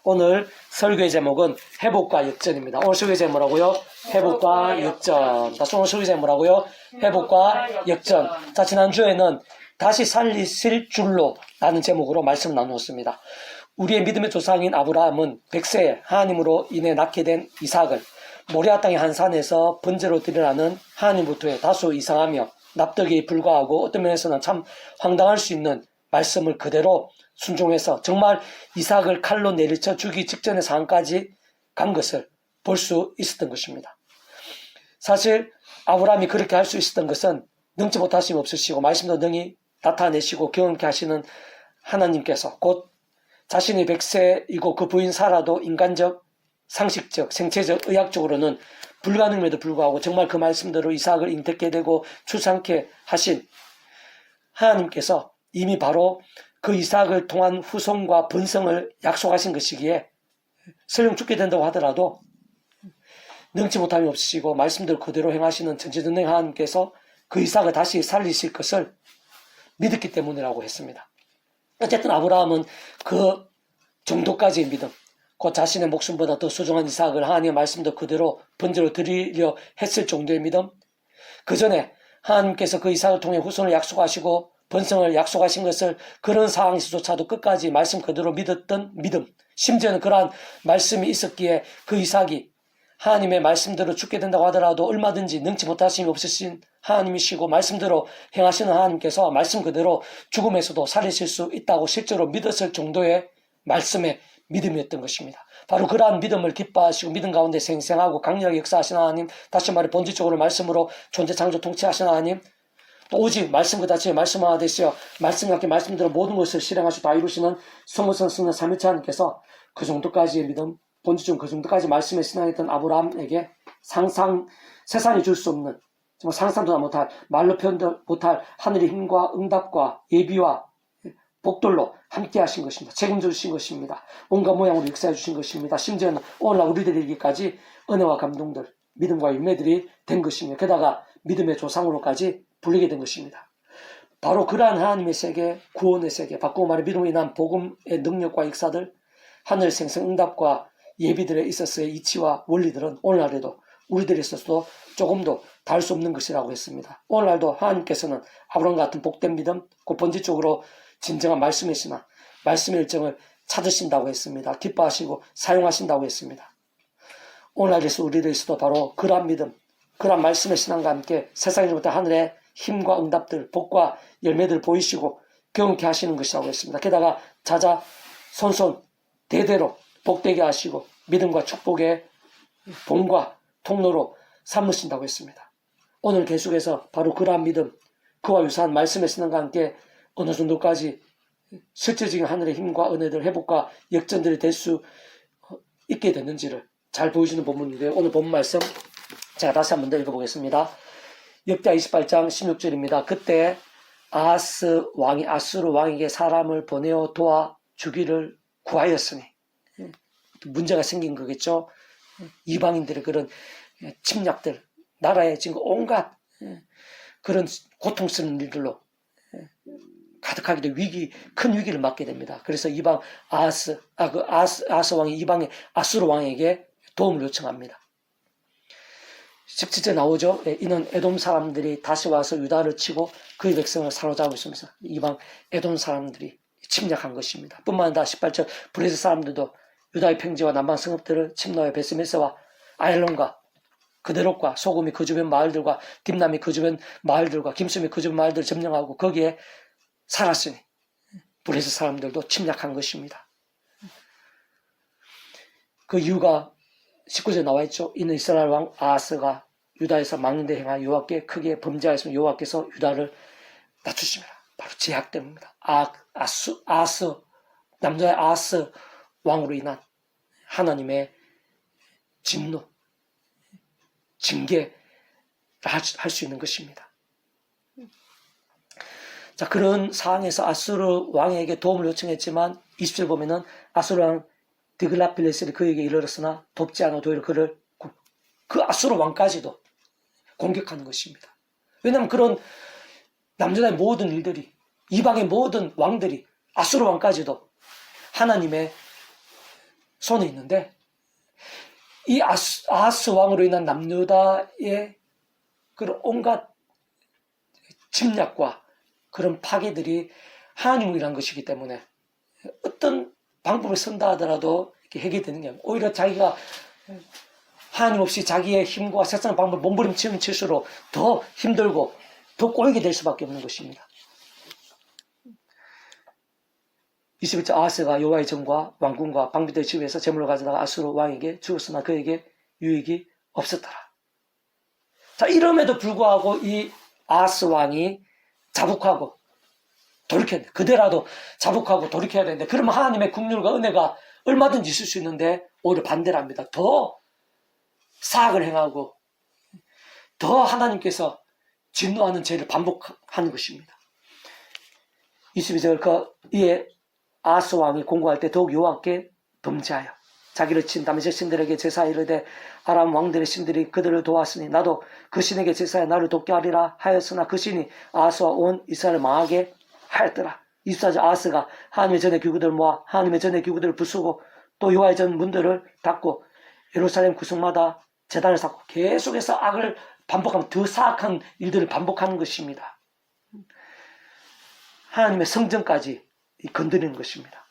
오늘 설교의 제목은 회복과 역전입니다. 오늘 설교의 제목 뭐라고요? 회복과 역전. 다시 오늘 설교의 제목 뭐라고요? 회복과 역전. 자, 지난주에는 다시 살리실 줄로 라는 제목으로 말씀을 나누었습니다. 우리의 믿음의 조상인 아브라함은 100세에 하나님으로 인해 낳게 된 이삭을 모리아 땅의 한 산에서 번제로 드리라는 하나님부터의 다소 이상하며 납득이 불가하고 어떤 면에서는 참 황당할 수 있는 말씀을 그대로 순종해서 정말 이삭을 칼로 내리쳐 죽이기 직전의 상황까지 간 것을 볼 수 있었던 것입니다. 사실 아브라함이 그렇게 할 수 있었던 것은 능치 못하심이 없으시고 말씀도 능히 나타내시고 경험케 하시는 하나님께서 곧 자신이 100세이고 그 부인 사라도 인간적, 상식적, 생체적, 의학적으로는 불가능임에도 불구하고 정말 그 말씀대로 이삭을 잉태케 되고 출산케 하신 하나님께서 이미 바로 그 이삭을 통한 후손과 번성을 약속하신 것이기에 설령 죽게 된다고 하더라도 능치 못함이 없으시고 말씀대로 그대로 행하시는 전지전능 하나님께서 그 이삭을 다시 살리실 것을 믿었기 때문이라고 했습니다. 어쨌든 아브라함은 그 정도까지의 믿음, 그 자신의 목숨보다 더 소중한 이삭을 하나님의 말씀도 그대로 번제로 드리려 했을 정도의 믿음, 그 전에 하나님께서 그 이삭을 통해 후손을 약속하시고 번성을 약속하신 것을 그런 상황에서조차도 끝까지 말씀 그대로 믿었던 믿음, 심지어는 그러한 말씀이 있었기에 그 이삭이 하나님의 말씀대로 죽게 된다고 하더라도 얼마든지 능치 못하심이 없으신 하나님이시고 말씀대로 행하시는 하나님께서 말씀 그대로 죽음에서도 살리실 수 있다고 실제로 믿었을 정도의 말씀의 믿음이었던 것입니다. 바로 그러한 믿음을 기뻐하시고 믿음 가운데 생생하고 강력하게 역사하시는 하나님, 다시 말해 본질적으로 말씀으로 존재 창조 통치하시는 하나님, 또 오직 말씀 그 자체에 말씀하나 되시어 말씀과 함께 말씀대로 모든 것을 실행하시고 다 이루시는 성모성 성령 삼위일체 하나님께서 그 정도까지의 믿음, 본질적으로 그 정도까지 말씀에 신앙했던 아브라함에게 세상이 줄 수 없는, 정말 상상도 못할, 말로 표현도 못할 하늘의 힘과 응답과 예비와 복들로 함께 하신 것입니다. 책임져 주신 것입니다. 온갖 모양으로 역사해 주신 것입니다. 심지어는 오늘날 우리들에게까지 은혜와 감동들, 믿음과 열매들이 된 것입니다. 게다가 믿음의 조상으로까지 불리게 된 것입니다. 바로 그러한 하나님의 세계, 구원의 세계, 바꾸고 말해 믿음으로 인한 복음의 능력과 역사들, 하늘 생성 응답과 예비들에 있어서의 이치와 원리들은 오늘날에도 우리들에 있어서도 조금도 다를 수 없는 것이라고 했습니다. 오늘날도 하나님께서는 아브라함 같은 복된 믿음, 그 본질적으로 진정한 말씀의 신앙, 말씀의 일정을 찾으신다고 했습니다. 기뻐하시고 사용하신다고 했습니다. 오늘날에서 우리들에서도 바로 그러한 믿음, 그러한 말씀의 신앙과 함께 세상에서부터 하늘의 힘과 응답들, 복과 열매들을 보이시고 경험케 하시는 것이라고 했습니다. 게다가 자자, 손손, 대대로 복되게 하시고 믿음과 축복의 본과 통로로 삼으신다고 했습니다. 오늘 계속해서 바로 그러한 믿음, 그와 유사한 말씀의 신앙과 함께 어느 정도까지 실질적인 하늘의 힘과 은혜들, 회복과 역전들이 될 수 있게 됐는지를 잘 보여주는 본문인데요. 오늘 본문 말씀 제가 다시 한 번 더 읽어보겠습니다. 역대하 28장 16절입니다. 그때 아하스 왕이 아수르 왕에게 사람을 보내어 도와 주기를 구하였으니, 문제가 생긴 거겠죠. 이방인들의 그런 침략들, 나라에 지금 온갖 그런 고통스러운 일들로 가득하게 된 큰 위기를 맞게 됩니다. 그래서 이방 아하스 왕이 이방의 아수르 왕에게 도움을 요청합니다. 17절 나오죠. 이는 에돔 사람들이 다시 와서 유다를 치고 그의 백성을 사로잡고 있으면서 이방 에돔 사람들이 침략한 것입니다. 뿐만 아니라 18절 브레스 사람들도 유다의 평지와 남방 성읍들을 침노해 베스메스와 아얄론과 그대롯과 소금이 그 주변 마을들과 딥남이 그 주변 마을들과 김숨이 그 주변 마을들을 점령하고 거기에 살았으니 브레스 사람들도 침략한 것입니다. 그 이유가 19절에 나와 있죠. 이는 이스라엘 왕 아하스가 유다에서 막는 데 행하 여호와께 크게 범죄하였으면 여호와께서 유다를 낮추시니라. 바로 제약 때문입니다. 아하스 남자의 아하스 왕으로 인한 하나님의 진노, 징계를 할 수 있는 것입니다. 자, 그런 상황에서 아수르 왕에게 도움을 요청했지만 20절 보면은 아수르 왕 드글라필레셀이 그에게 이르렀으나 돕지 않아 도리어 그를 그 아수르 왕까지도 공격하는 것입니다. 왜냐하면 그런 남자의 모든 일들이, 이방의 모든 왕들이, 아수르 왕까지도 하나님의 손에 있는데 이 아하스 왕으로 인한 남유다의 그런 온갖 침략과 그런 파괴들이 하나님을 위한 것이기 때문에 어떤 방법을 쓴다 하더라도 이렇게 해결되는 게 아니고 오히려 자기가 하나님 없이 자기의 힘과 세상 방법을 몸부림치는 칠수록 더 힘들고 더 꼬이게 될 수밖에 없는 것입니다. 21절 아하스가 여호와의 전과 왕궁과 방비들의 집에서 재물을 가져다가 아수르 왕에게 주었으나 그에게 유익이 없었더라. 자, 이럼에도 불구하고 이 아하스 왕이 자복하고 돌이켰는데 그대라도 자복하고 돌이켜야 되는데 그러면 하나님의 긍휼과 은혜가 얼마든지 있을 수 있는데 오히려 반대를 합니다. 더 사악을 행하고 더 하나님께서 진노하는 죄를 반복하는 것입니다. 22절 이에 아하스 왕이 공고할 때 더욱 여호와께 범죄하여 자기를 친 다메섹 신들에게 제사하여 이르되 아람 왕들의 신들이 그들을 도왔으니 나도 그 신에게 제사하여 나를 돕게 하리라 하였으나 그 신이 아하스와 온 이스라엘을 망하게 하였더라. 24절 아하스가 하나님의 전의 기구들을 모아 하나님의 전의 기구들을 부수고 또 여호와의 전 문들을 닫고 예루살렘 구석마다 제단을 쌓고 계속해서 악을 반복하면 더 사악한 일들을 반복하는 것입니다. 하나님의 성전까지 건드리는 것입니다.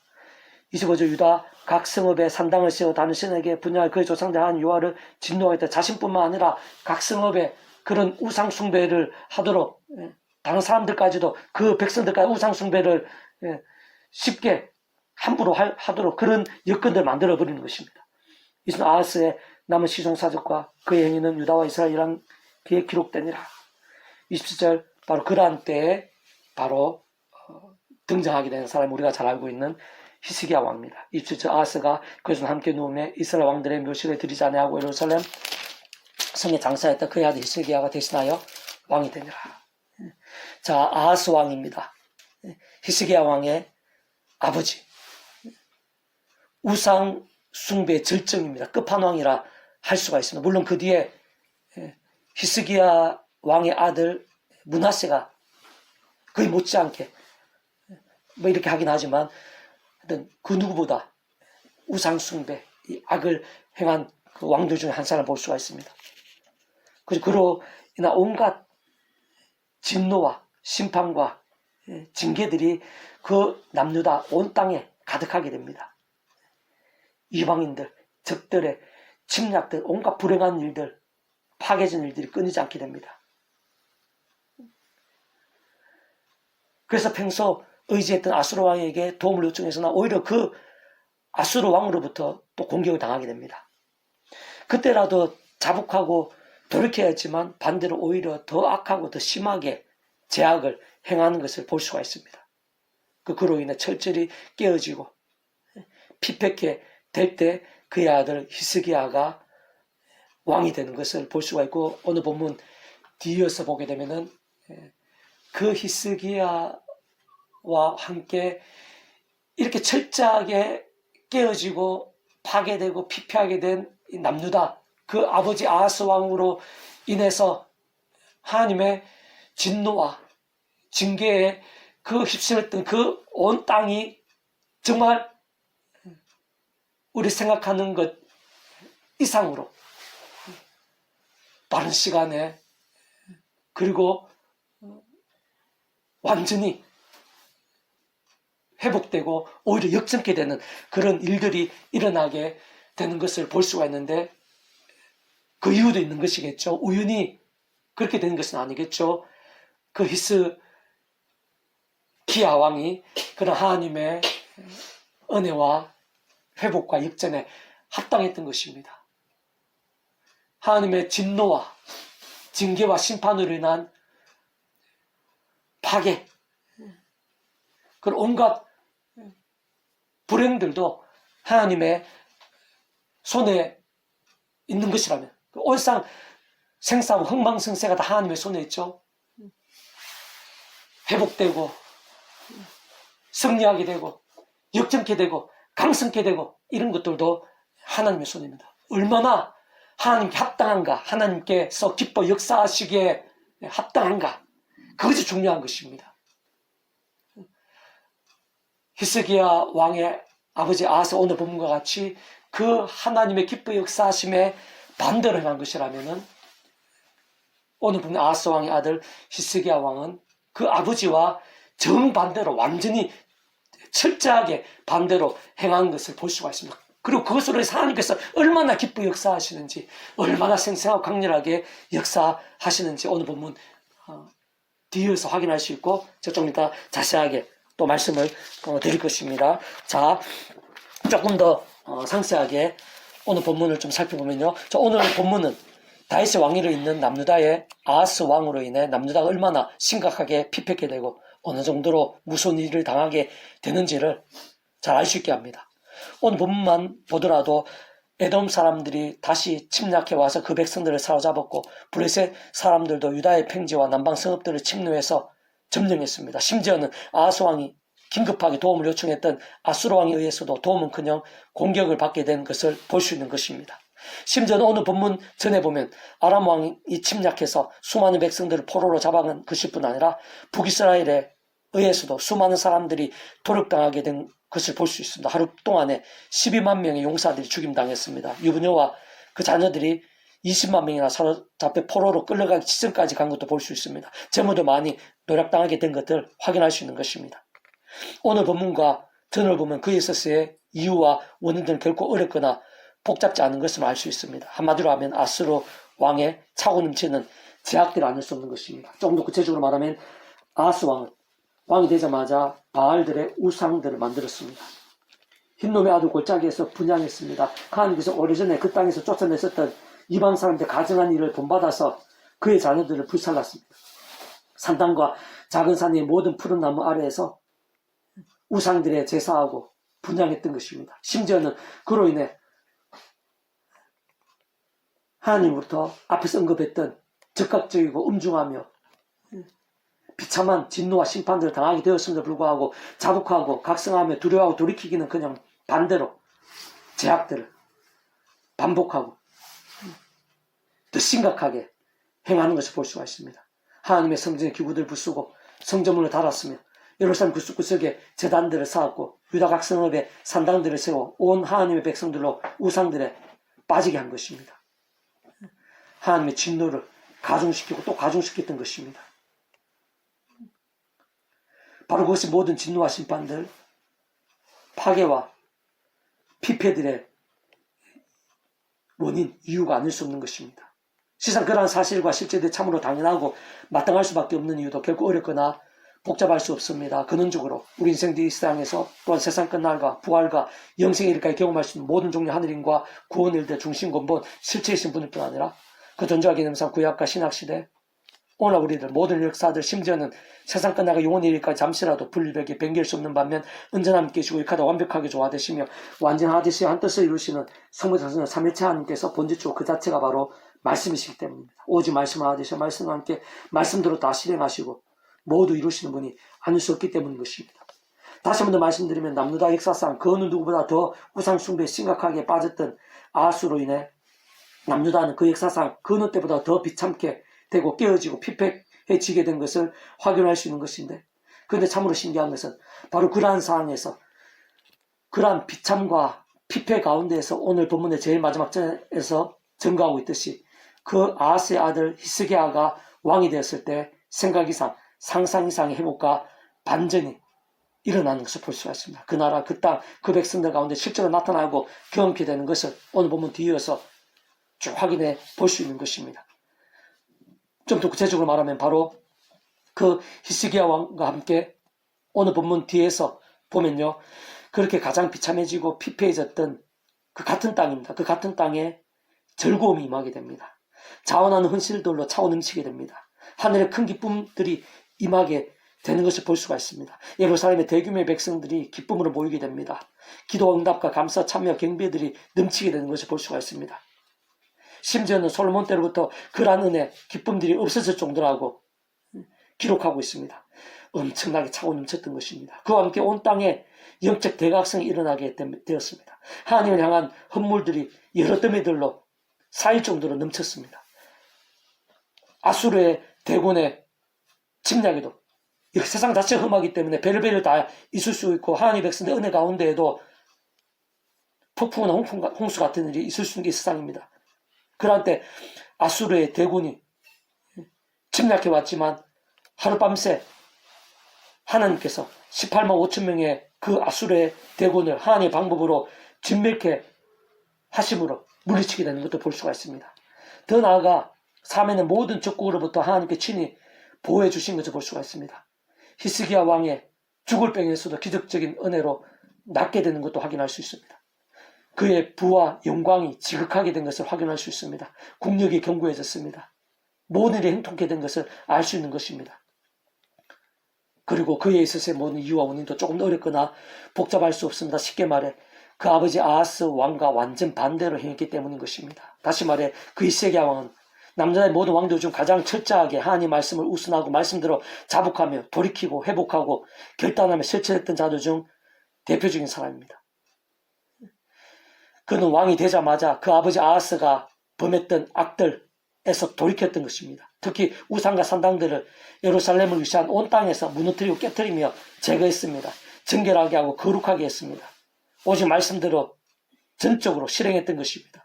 25절 유다 각 성읍에 산당을 세워 다른 신에게 분양할 그의 조상들 하나님 여호와를 진노하겠다. 자신뿐만 아니라 각 성읍에 그런 우상 숭배를 하도록 다른 사람들까지도 그 백성들까지 우상 숭배를 쉽게 함부로 하도록 그런 여건들을 만들어 버리는 것입니다. 이는 아하스의 남은 시종사적과 그의 행위는 유다와 이스라엘이란 그에 기록되니라. 27절 바로 그러한 때에 바로 등장하게 되는 사람이 우리가 잘 알고 있는 히스기야 왕입니다. 27절 아하스가 그에서 함께 누우며 이스라엘 왕들의 묘식을 드리지 아니하고 예루살렘 성에 장사했다. 그의 아들 히스기야가 대신하여 왕이 되니라. 자, 아하스 왕입니다. 히스기야 왕의 아버지. 우상 숭배의 절정입니다. 끝판왕이라 할 수가 있습니다. 물론 그 뒤에 히스기야 왕의 아들 므낫세가 거의 못지않게 뭐 이렇게 하긴 하지만 그 누구보다 우상 숭배, 이 악을 행한 그 왕들 중에 한 사람을 볼 수가 있습니다. 그로 인한 온갖 진노와 심판과 징계들이 그 남유다 온 땅에 가득하게 됩니다. 이방인들, 적들의 침략들, 온갖 불행한 일들, 파괴진 일들이 끊이지 않게 됩니다. 그래서 평소 의지했던 아수르 왕에게 도움을 요청해서나 오히려 그 아수르 왕으로부터 또 공격을 당하게 됩니다. 그때라도 자복하고 돌이켜야 했지만 반대로 오히려 더 악하고 더 심하게 제약을 행하는 것을 볼 수가 있습니다. 그로 인해 철저히 깨어지고 피폐케 될 때 그의 아들 히스기야가 왕이 되는 것을 볼 수가 있고 오늘 본문 뒤이어서 보게 되면은 그 히스기야와 함께 이렇게 철저하게 깨어지고 파괴되고 피폐하게 된 남유다 그 아버지 아하스 왕으로 인해서 하나님의 진노와 징계에 그 휩쓸렸던 그 온 땅이 정말 우리 생각하는 것 이상으로 빠른 시간에 그리고 완전히 회복되고 오히려 역전케 되는 그런 일들이 일어나게 되는 것을 볼 수가 있는데 그 이유도 있는 것이겠죠. 우연히 그렇게 되는 것은 아니겠죠. 그 히스기야 왕이 그런 하나님의 은혜와 회복과 역전에 합당했던 것입니다. 하나님의 진노와 징계와 심판으로 인한 파괴, 그런 온갖 불행들도 하나님의 손에 있는 것이라면 온상 생사하고 흥망성쇠가 다 하나님의 손에 있죠. 회복되고 승리하게 되고 역전케 되고 강성케 되고 이런 것들도 하나님의 손입니다. 얼마나 하나님께 합당한가, 하나님께서 기뻐 역사하시기에 합당한가, 그것이 중요한 것입니다. 히스기야 왕의 아버지 아하스 오늘 본문과 같이 그 하나님의 기뻐 역사하심에 반대로 행한 것이라면은 오늘 보면 아하스 왕의 아들 히스기야 왕은 그 아버지와 정반대로 완전히 철저하게 반대로 행한 것을 볼 수가 있습니다. 그리고 그것으로 해서 하나님께서 얼마나 기뻐 역사하시는지, 얼마나 생생하고 강렬하게 역사하시는지 오늘 본문 뒤에서 확인할 수 있고, 좀 이따 자세하게 또 말씀을 드릴 것입니다. 자, 조금 더 상세하게 오늘 본문을 좀 살펴보면요. 오늘 본문은 다윗의 왕위로 있는 남유다의 아하스 왕으로 인해 남유다가 얼마나 심각하게 피폐게 되고 어느 정도로 무서운 일을 당하게 되는지를 잘 알 수 있게 합니다. 오늘 본문만 보더라도 에돔 사람들이 다시 침략해 와서 그 백성들을 사로잡았고 블레셋 사람들도 유다의 평지와 남방 성읍들을 침노해서 점령했습니다. 심지어는 아하스 왕이 긴급하게 도움을 요청했던 아수르 왕에 의해서도 도움은커녕 공격을 받게 된 것을 볼 수 있는 것입니다. 심지어는 오늘 본문 전에 보면 아람 왕이 침략해서 수많은 백성들을 포로로 잡아간 것일 뿐 아니라 북이스라엘에 의해서도 수많은 사람들이 도륙당하게 된 것을 볼 수 있습니다. 하루 동안에 12만 명의 용사들이 죽임당했습니다. 유부녀와 그 자녀들이 20만 명이나 사로잡혀 포로로 끌려가기 직전까지 간 것도 볼 수 있습니다. 재물도 많이 노략당하게 된 것을 확인할 수 있는 것입니다. 오늘 본문과 전을 보면 그에 있어서의 이유와 원인들은 결코 어렵거나 복잡지 않은 것을 알 수 있습니다. 한마디로 하면 아수르 왕의 차고 넘치는 제약들을 안을 수 없는 것입니다. 조금 더 구체적으로 말하면 아하스 왕은 왕이 되자마자 바알들의 우상들을 만들었습니다. 흰놈의 아들 골짜기에서 분양했습니다. 하나님께서 오래전에 그 땅에서 쫓아냈었던 이방 사람들 가증한 일을 본받아서 그의 자녀들을 불살랐습니다. 산당과 작은 산의 모든 푸른 나무 아래에서 우상들의 제사하고 분양했던 것입니다. 심지어는 그로 인해 하나님으로부터 앞에서 언급했던 적극적이고 음중하며 비참한 진노와 심판들을 당하게 되었음에도 불구하고 자국하고 각성하며 두려워하고 돌이키기는 그냥 반대로 제약들을 반복하고 더 심각하게 행하는 것을 볼 수가 있습니다. 하나님의 성전의 기구들을 부수고 성전문을 닫았으며 예루살렘 구석구석에 제단들을 쌓았고 유다 각 성읍에 산당들을 세워 온 하나님의 백성들로 우상들에 빠지게 한 것입니다. 하나님의 진노를 가중시키고 또 가중시켰던 것입니다. 바로 그것이 모든 진노와 심판들, 파괴와 피폐들의 원인, 이유가 아닐 수 없는 것입니다. 시상 그러한 사실과 실제들이 참으로 당연하고 마땅할 수밖에 없는 이유도 결코 어렵거나 복잡할 수 없습니다. 근원적으로 우리 인생들이 이 세상에서 또한 세상 끝날과 부활과 영생의 일까지 경험할 수 있는 모든 종류 하늘인과 구원의 일들의 중심 근본 실체이신 분일 뿐 아니라 그 존재와 개념상 구약과 신학시대 오늘 우리들 모든 역사들 심지어는 세상 끝나가 영원의 일까지 잠시라도 분리되게 변개할 수 없는 반면 언제나 함께 계시고 일하다 완벽하게 조화되시며 완전하듯이 한 뜻을 이루시는 성부사선 삼일체 하나님께서 본질적으로 그 자체가 바로 말씀이시기 때문입니다. 오직 말씀을 하듯이 말씀과 함께 말씀대로 다 실행하시고 모두 이루시는 분이 아닐 수 없기 때문인 것입니다. 다시 한 번 더 말씀드리면 남유다 역사상 그 어느 누구보다 더 우상숭배에 심각하게 빠졌던 아하스로 인해 남유다는 그 역사상 그 어느 때보다 더 비참게 되고 깨어지고 피폐해지게 된 것을 확인할 수 있는 것인데, 그런데 참으로 신기한 것은 바로 그러한 상황에서 그러한 비참과 피폐 가운데에서 오늘 본문의 제일 마지막 절에서 증거하고 있듯이 그 아하스의 아들 히스기야가 왕이 되었을 때 생각 이상, 상상 이상의 회복과 반전이 일어나는 것을 볼 수가 있습니다. 그 나라, 그 땅, 그 백성들 가운데 실제로 나타나고 경험케 되는 것을 오늘 본문 뒤이어서 쭉 확인해 볼 수 있는 것입니다. 좀 더 구체적으로 말하면 바로 그 히스기야 왕과 함께 오늘 본문 뒤에서 보면요, 그렇게 가장 비참해지고 피폐해졌던 그 같은 땅입니다. 그 같은 땅에 즐거움이 임하게 됩니다. 자원하는 헌신들로 차고 넘치게 됩니다. 하늘의 큰 기쁨들이 임하게 되는 것을 볼 수가 있습니다. 예루살렘의 대규모의 백성들이 기쁨으로 모이게 됩니다. 기도 응답과 감사, 참여, 경배들이 넘치게 되는 것을 볼 수가 있습니다. 심지어는 솔로몬 때로부터 그러한 은혜, 기쁨들이 없어질 정도라고 기록하고 있습니다. 엄청나게 차고 넘쳤던 것입니다. 그와 함께 온 땅에 영적 대각성이 일어나게 되었습니다. 하나님을 향한 헌물들이 여러 더미들로 쌓일 정도로 넘쳤습니다. 아수르의 대군의 침략에도 세상 자체가 험하기 때문에 별별을 다 있을 수 있고 하나님의 백성들 은혜 가운데에도 폭풍이나 홍수 같은 일이 있을 수 있는 게 세상입니다. 그럴 때 아수르의 대군이 침략해 왔지만 하룻밤새 하나님께서 18만 5천 명의 그 아수르의 대군을 하나님의 방법으로 진멸케 하심으로 물리치게 되는 것도 볼 수가 있습니다. 더 나아가 삶에는 모든 적국으로부터 하나님께 친히 보호해 주신 것을 볼 수가 있습니다. 히스기야 왕의 죽을 병에서도 기적적인 은혜로 낫게 되는 것도 확인할 수 있습니다. 그의 부와 영광이 지극하게 된 것을 확인할 수 있습니다. 국력이 견고해졌습니다. 모든 일이 행통케 된 것을 알 수 있는 것입니다. 그리고 그에 있어서의 모든 이유와 원인도 조금 어렵거나 복잡할 수 없습니다. 쉽게 말해 그 아버지 아하스 왕과 완전 반대로 행했기 때문인 것입니다. 다시 말해 그 히스기야 왕은 남자의 모든 왕들 중 가장 철저하게 하나님 말씀을 우순하고 말씀대로 자복하며 돌이키고 회복하고 결단하며 실천했던 자들 중 대표적인 사람입니다. 그는 왕이 되자마자 그 아버지 아하스가 범했던 악들에서 돌이켰던 것입니다. 특히 우상과 산당들을 예루살렘을 위시한 온 땅에서 무너뜨리고 깨뜨리며 제거했습니다. 정결하게 하고 거룩하게 했습니다. 오직 말씀대로 전적으로 실행했던 것입니다.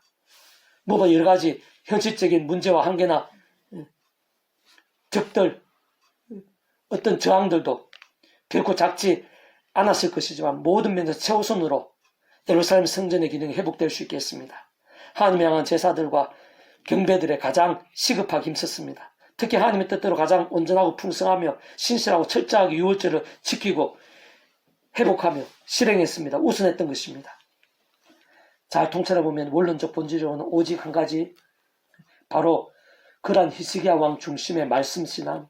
뭐 여러 가지 현실적인 문제와 한계나 적들, 어떤 저항들도 결코 작지 않았을 것이지만 모든 면에서 최우선으로 예루살렘 성전의 기능이 회복될 수 있게 했습니다. 하나님을 향한 제사들과 경배들에 가장 시급하게 힘썼습니다. 특히 하나님의 뜻대로 가장 온전하고 풍성하며 신실하고 철저하게 유월절을 지키고 회복하며 실행했습니다. 우선했던 것입니다. 잘 통찰해보면 원론적 본질로는 오직 한 가지, 바로 그러한 히스기야 왕 중심의 말씀 신앙,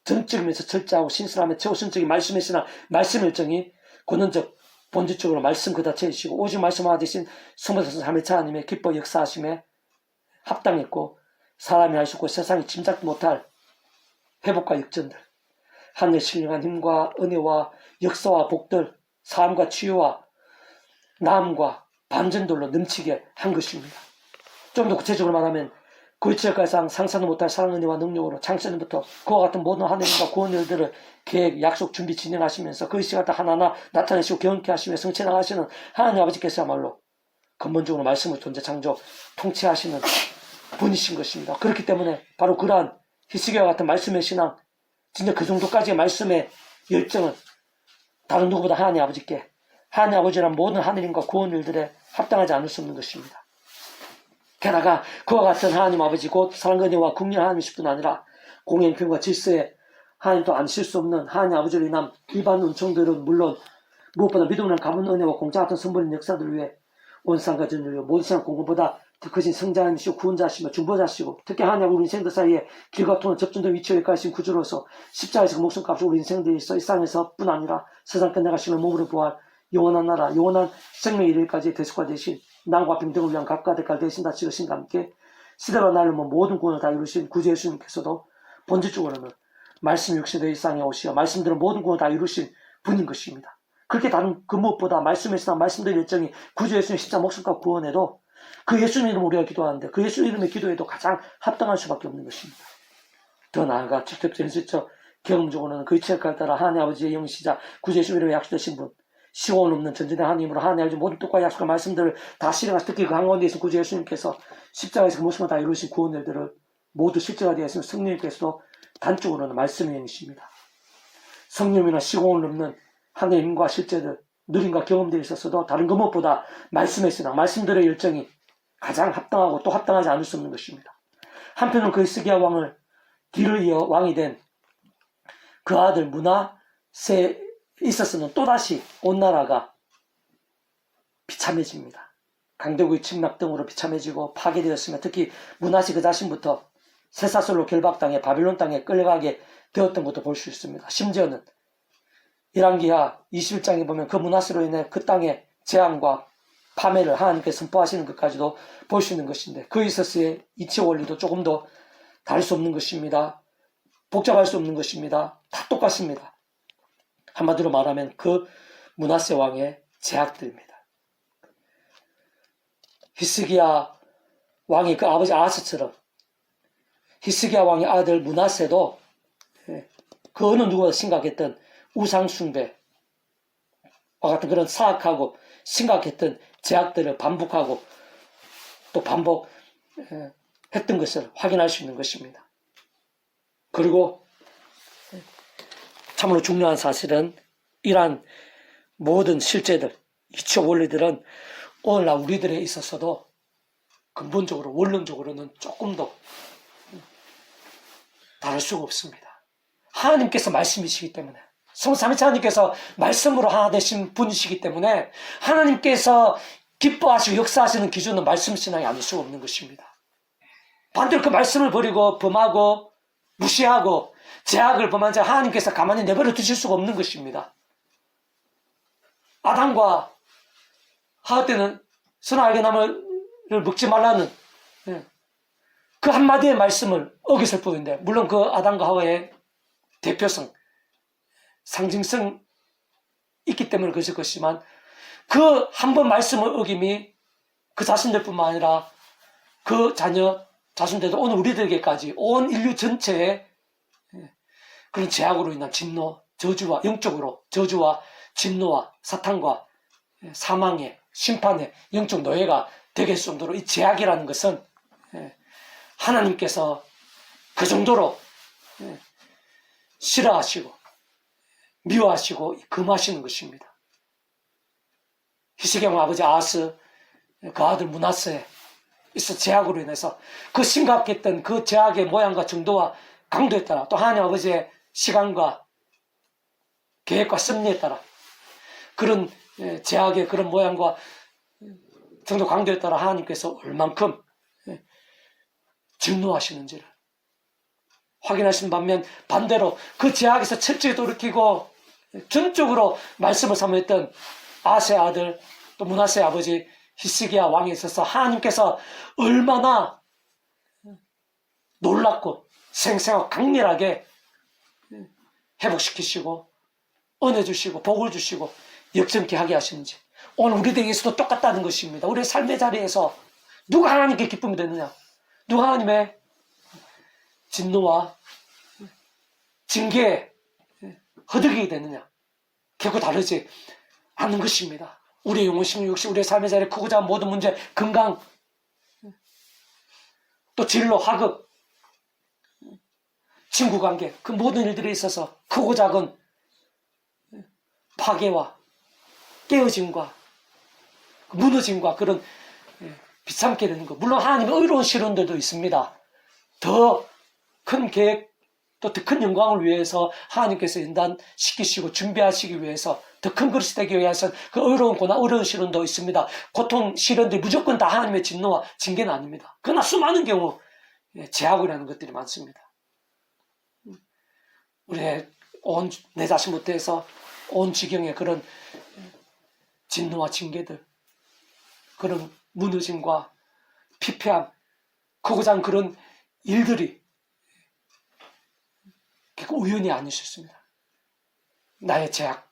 전적이면서 철저하고 신실하며 최우선적인 말씀의 신앙, 말씀 일정이 근원적 본질적으로 말씀 그 자체이시고 오직 말씀하나 되신 성부에서 삼위차 하나님의 기뻐 역사하심에 합당했고 사람이 할 수 없고 세상이 짐작도 못할 회복과 역전들, 하늘의 신령한 힘과 은혜와 역사와 복들, 삶과 치유와 나음과 반전들로 넘치게 한 것입니다. 좀 더 구체적으로 말하면 그 지역가상 상상도 못할 사랑 은혜와 능력으로 창세전부터 그와 같은 모든 하늘과 구원 일들을 계획, 약속, 준비, 진행하시면서 그 시간 하나하나 나타내시고 경험케 하시며 성취 나가시는 하나님 아버지께서야말로 근본적으로 말씀을 존재 창조 통치하시는 분이신 것입니다. 그렇기 때문에 바로 그러한 히스기야와 같은 말씀의 신앙, 진짜 그 정도까지의 말씀의 열정은 다른 누구보다 하나님 아버지께, 하나님 아버지란 모든 하늘인과 구원 일들에 합당하지 않을 수 없는 것입니다. 게다가 그와 같은 하나님 아버지 곧 사랑과 은혜와 국리 하나님이실 뿐 아니라 공행평과 질서에 하나님도 안실 수 없는 하나님 아버지로 인한 일반 은총들은 물론 무엇보다 믿음을 가문 은혜와 공짜 같은 선물인 역사들을 위해 온 세상과 전율로 모든 세상 공급보다 더 크신 성자이시고 구원자시며 중보자시고 특히 하나님 우리 인생들 사이에 길과 통한 접전된 위치에 가신 구주로서 십자가에서 그 목숨값을 우리 인생들이 있어 이 땅에서 뿐 아니라 세상 끝나가시면 몸으로 부활 영원한 나라 영원한 생명의 이르기까지 대속화 되신 남과 평등을 위한 각과 대가를 대신다 치르신과 함께 시대와 날로 모든 구원을 다 이루신 구주 예수님께서도 본질적으로는 말씀 육신의 이 땅에 오시어 말씀대로 모든 구원을 다 이루신 분인 것입니다. 그렇게 다른 그 무엇보다 말씀의 신앙, 말씀대로 일정이 구주 예수님 십자가 목숨과 구원에도 그 예수님 이름으로 우리가 기도하는데 그 예수 이름의 기도에도 가장 합당할 수밖에 없는 것입니다. 더 나아가 직접적인 실적 경험적으로는 그 지역에 따라 하나님 아버지의 영시자 구주 예수 이름의 약속되신 분 시공을 없는 전진의 하나님으로 하나님 아버지 모든 뜻과 약속과 말씀들을 다 실행하시 특히 그 한가운데 있는 구주 예수님께서 십자가에서 그 모습을 다 이루신 구원 일들을 모두 실제가 되어 있으면 성령님께서도 단적으로는 말씀의 영이십니다. 성령이나 시공을 넘는 하나님의 힘과 실제들 누림과 경험들이 있었어도 다른 것 무엇보다 말씀의 신앙, 말씀들의 열정이 가장 합당하고 또 합당하지 않을 수 없는 것입니다. 한편은 그 히스기야 왕을 뒤를 이어 왕이 된 그 아들 므낫세에 있어서는 또다시 온 나라가 비참해집니다. 강대국의 침략 등으로 비참해지고 파괴되었으며 특히 므낫세 그 자신부터 쇠사슬로 결박당해 바빌론 땅에 끌려가게 되었던 것도 볼 수 있습니다. 심지어는 열왕기하 21장에 보면 그 므낫세로 인해 그 땅의 재앙과 파멸을 하나님께 선포하시는 것까지도 볼 수 있는 것인데 그 있었을 이치 원리도 조금 더 다를 수 없는 것입니다. 복잡할 수 없는 것입니다. 다 똑같습니다. 한마디로 말하면 그 므낫세 왕의 제약들입니다. 히스기야 왕이 그 아버지 아하스처럼 히스기야 왕의 아들 므낫세도 그 어느 누구보다 심각했던 우상숭배와 같은 그런 사악하고 심각했던 제약들을 반복하고 또 반복했던 것을 확인할 수 있는 것입니다. 그리고 참으로 중요한 사실은 이러한 모든 실제들, 이치적 원리들은 오늘날 우리들에 있어서도 근본적으로 원론적으로는 조금 더 다를 수가 없습니다. 하나님께서 말씀이시기 때문에, 성삼위체 하나님께서 말씀으로 하나 되신 분이시기 때문에 하나님께서 기뻐하시고 역사하시는 기준은 말씀 신앙이 아닐 수가 없는 것입니다. 반대로 그 말씀을 버리고 범하고 무시하고 제약을 범한 자 하나님께서 가만히 내버려 두실 수가 없는 것입니다. 아담과 하와 때는 선악의 나무를 먹지 말라는 그 한마디의 말씀을 어겼을 뿐인데, 물론 그 아담과 하와의 대표성, 상징성 있기 때문에 그것일 것이지만 그 한 번 말씀을 어김이 그 자신들뿐만 아니라 그 자신들도 오늘 우리들에게까지 온 인류 전체에 그런 제약으로 인한 진노, 저주와 영적으로 저주와 진노와 사탄과 사망의 심판의 영적 노예가 되게 할 정도로 이 제약이라는 것은 하나님께서 그 정도로 싫어하시고 미워하시고 금하시는 것입니다. 히스기야 아버지 아하스, 그 아들 므낫세에 있어 제약으로 인해서 그 심각했던 그 제약의 모양과 정도와 강도에 따라 또 하나님 아버지의 시간과 계획과 섭리에 따라 그런 제약의 그런 모양과 정도 강도에 따라 하나님께서 얼만큼 진노하시는지를 확인하시는 반면, 반대로 그 제약에서 철저히 돌이키고 전적으로 말씀을 사모했던 아하스의 아들 또 므낫세의 아버지 히스기야 왕에 있어서 하나님께서 얼마나 놀랍고 생생하고 강렬하게 회복시키시고 은혜 주시고 복을 주시고 역전케 하게 하시는지 오늘 우리들에게서도 똑같다는 것입니다. 우리의 삶의 자리에서 누가 하나님께 기쁨이 되느냐, 누가 하나님의 진노와 징계에 허덕이게 되느냐, 결코 다르지 않는 것입니다. 우리의 영혼, 심령, 역시 우리의 삶의 자리에 크고자 한 모든 문제, 건강, 또 진로, 학업, 친구관계, 그 모든 일들에 있어서 크고 작은 파괴와 깨어짐과 무너짐과 그런 비참게 되는 것, 물론 하나님의 의로운 시론들도 있습니다. 더 큰 계획, 또 더 큰 영광을 위해서 하나님께서 인단시키시고 준비하시기 위해서 더 큰 그릇이 되기 위해서 그 의로운 고난, 어려운 시련도 있습니다. 고통, 시련들이 무조건 다 하나님의 진노와 징계는 아닙니다. 그러나 수많은 경우 제약이라는 것들이 많습니다. 우리의 내 자신부터 해서 온 지경의 그런 진노와 징계들, 그런 무너짐과 피폐함, 크고자 한 그런 일들이 우연이 아닐 수 있습니다. 나의 제약,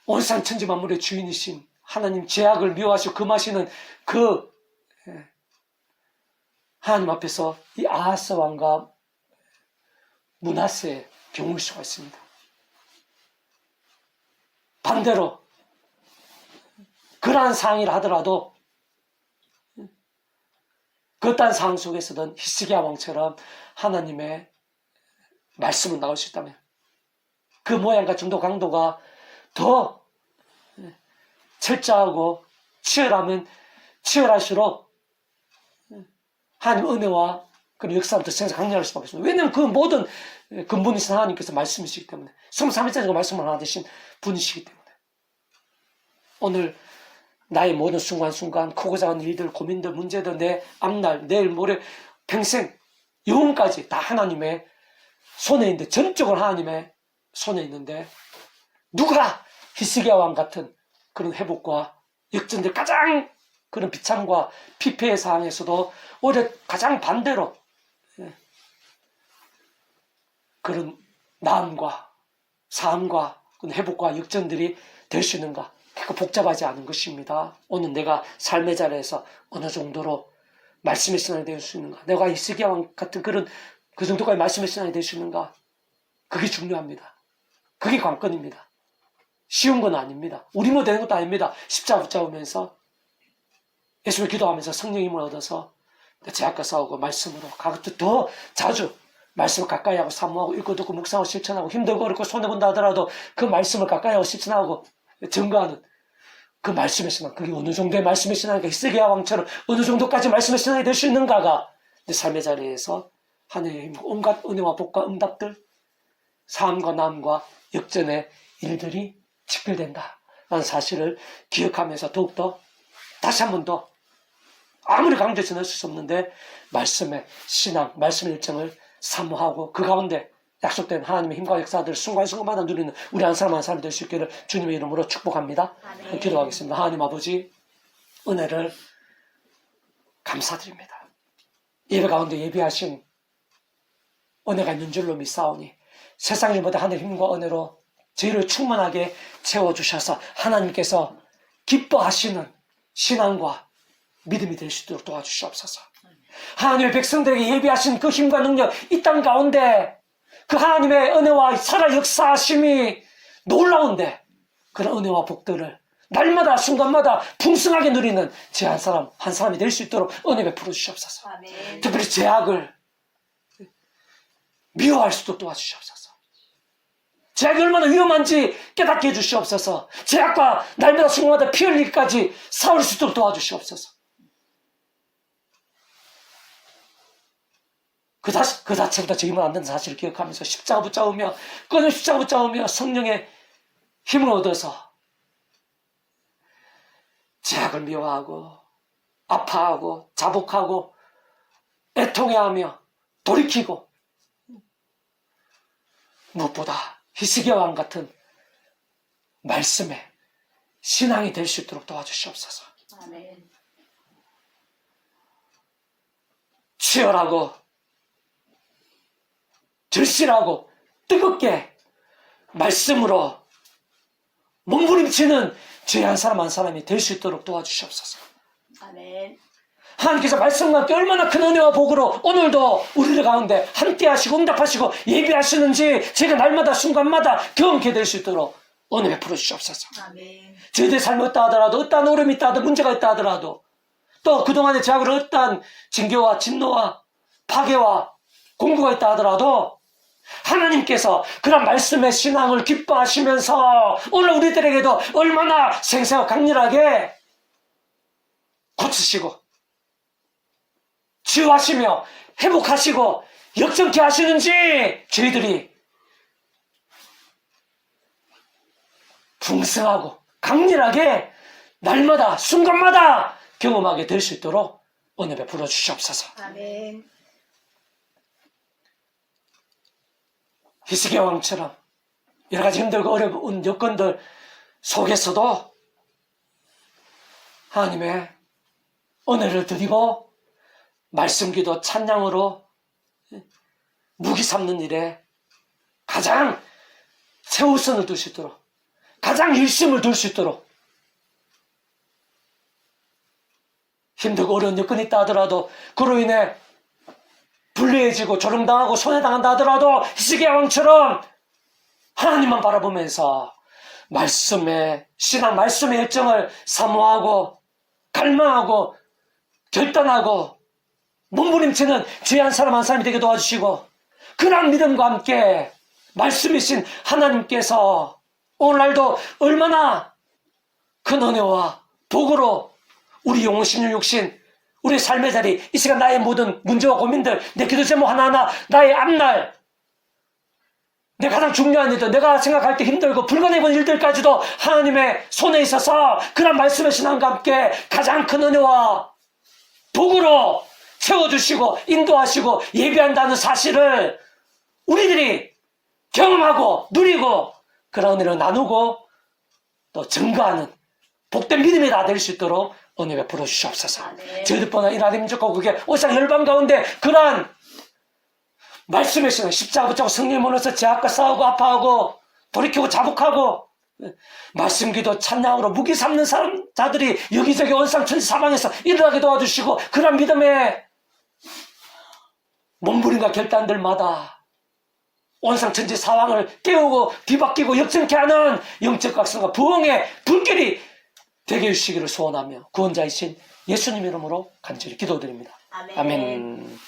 온산 천지 만물의 주인이신 하나님, 제약을 미워하시고 금하시는 그 하나님 앞에서 이 아하스 왕과 므낫세의 경우일 수가 있습니다. 반대로 그러한 상황이라 하더라도 그딴 상황 속에서든 히스기야 왕처럼 하나님의 말씀은 나올 수 있다면 그 모양과 정도 강도가 더 철저하고 치열하면 치열할수록 하나님 은혜와 그런 역사를 더 강렬할 수밖에 없습니다. 왜냐하면 그 모든 근본이신 하나님께서 말씀이시기 때문에, 성삼위일체가 말씀을 하나 되신 분이시기 때문에 오늘 나의 모든 순간순간 크고 작은 일들, 고민들, 문제들, 내 앞날, 내일, 모레, 평생, 영혼까지 다 하나님의 손에 있는데, 전적으로 하나님의 손에 있는데 누가 히스기야 왕 같은 그런 회복과 역전들 가장 그런 비참과 피폐의 상황에서도 오히려 가장 반대로 그런 나음과 삶과 회복과 역전들이 될 수 있는가? 결코 복잡하지 않은 것입니다. 오늘 내가 삶의 자리에서 어느 정도로 말씀의 신앙이 될 수 있는가? 내가 히스기야 왕 같은 그런 그 정도까지 말씀의 신앙이 될 수 있는가? 그게 중요합니다. 그게 관건입니다. 쉬운 건 아닙니다. 우리 뭐 되는 것도 아닙니다. 십자가 붙잡으면서 예수를 기도하면서 성령 힘을 얻어서 제약과 싸우고 말씀으로 가급적 더 자주 말씀을 가까이 하고 사모하고 읽고 듣고 묵상하고 실천하고 힘들고 어렵고 손해본다 하더라도 그 말씀을 가까이 하고 실천하고 증거하는 그 말씀의 신앙, 그게 어느 정도의 말씀의 신앙이니까 히스기야 왕처럼 어느 정도까지 말씀의 신앙이 될 수 있는가가 내 삶의 자리에서 하나님의 온갖 은혜와 복과 응답들, 삶과 남과 역전의 일들이 직결된다라는 사실을 기억하면서 더욱더 다시 한 번 더 아무리 강조해서 넣을 수 없는데 말씀의 신앙, 말씀의 일정을 사모하고 그 가운데 약속된 하나님의 힘과 역사들을 순간순간마다 누리는 우리 한 사람 한 사람이 될 수 있기를 주님의 이름으로 축복합니다. 아멘. 기도하겠습니다. 하나님 아버지 은혜를 감사드립니다. 예배 가운데 예비하신 은혜가 있는 줄로 믿사오니 세상 일보다 하늘의 힘과 은혜로 저희를 충만하게 채워주셔서 하나님께서 기뻐하시는 신앙과 믿음이 될 수 있도록 도와주시옵소서. 하나님의 백성들에게 예비하신 그 힘과 능력, 이 땅 가운데 그 하나님의 은혜와 살아 역사하심이 놀라운데 그런 은혜와 복들을 날마다 순간마다 풍성하게 누리는 제 한 사람 한 사람이 될 수 있도록 은혜 베풀어 주시옵소서. 아멘. 특별히 제약을 미워할 수도 도와주시옵소서. 제약이 얼마나 위험한지 깨닫게 해주시옵소서. 제약과 날마다 순간마다 피 흘리기까지 싸울 수 있도록 도와주시옵소서. 그 자체보다 적이면 안 된다는 사실을 기억하면서 십자가 붙잡으며 끊임없이 십자가 붙잡으며 성령의 힘을 얻어서 제약을 미워하고 아파하고 자복하고 애통해하며 돌이키고 무엇보다 히스기야 왕 같은 말씀에 신앙이 될 수 있도록 도와주시옵소서. 아멘. 치열하고 절실하고 뜨겁게 말씀으로 몸부림치는 죄 한 사람 한 사람이 될 수 있도록 도와주시옵소서. 아멘. 하나님께서 말씀과 함께 얼마나 큰 은혜와 복으로 오늘도 우리들 가운데 함께 하시고 응답하시고 예비하시는지 제가 날마다 순간마다 경험케 될 수 있도록 은혜 베풀어 주시옵소서. 아멘. 저희들의 삶이 없다 하더라도 어떠한 어려움이 있다 하더라도 문제가 있다 하더라도 또 그동안의 제약으로 어떠한 징계와 진노와 파괴와 공부가 있다 하더라도 하나님께서 그런 말씀의 신앙을 기뻐하시면서 오늘 우리들에게도 얼마나 생생하고 강렬하게 고치시고 치유하시며 회복하시고 역전케 하시는지 저희들이 풍성하고 강렬하게 날마다 순간마다 경험하게 될 수 있도록 은혜 베풀어 주시옵소서. 아멘. 히스기야 왕처럼 여러 가지 힘들고 어려운 여건들 속에서도 하나님의 은혜를 드리고 말씀기도 찬양으로 무기 삼는 일에 가장 최우선을 둘 수 있도록 가장 일심을 둘 수 있도록 힘들고 어려운 여건이 있다 하더라도 그로 인해 불리해지고 조롱당하고 손해당한다 하더라도 히스기야 왕처럼 하나님만 바라보면서 말씀의 신앙, 말씀의 열정을 사모하고 갈망하고 결단하고 몸부림치는 죄 한 사람 한 사람이 되게 도와주시고 그런 믿음과 함께 말씀이신 하나님께서 오늘날도 얼마나 큰 은혜와 복으로 우리 영신 육신 우리 삶의 자리, 이 시간 나의 모든 문제와 고민들, 내 기도 제목 하나하나, 나의 앞날, 내 가장 중요한 일들, 내가 생각할 때 힘들고 불가능한 일들까지도 하나님의 손에 있어서 그런 말씀의 신앙과 함께 가장 큰 은혜와 복으로 채워주시고 인도하시고 예비한다는 사실을 우리들이 경험하고 누리고 그런 은혜를 나누고 또 증거하는 복된 믿음이 다 될 수 있도록 은혜 베풀어 주시옵소서. 아멘. 저희들뿐만 아니라 민족과 그게 오상 열방 가운데 그러한 말씀의 신앙 십자가 붙잡고 성령의 문에서 제약과 싸우고 아파하고 돌이키고 자복하고 말씀기도 찬양으로 무기 삼는 자들이 여기저기 원상천지 사방에서 일어나게 도와주시고 그런 믿음의 몸부림과 결단들마다 온상천지 사왕을 깨우고 뒤바뀌고 역전케 하는 영적 각성과 부흥의 불길이 되게 해주시기를 소원하며 구원자이신 예수님 이름으로 간절히 기도드립니다. 아멘. 아멘.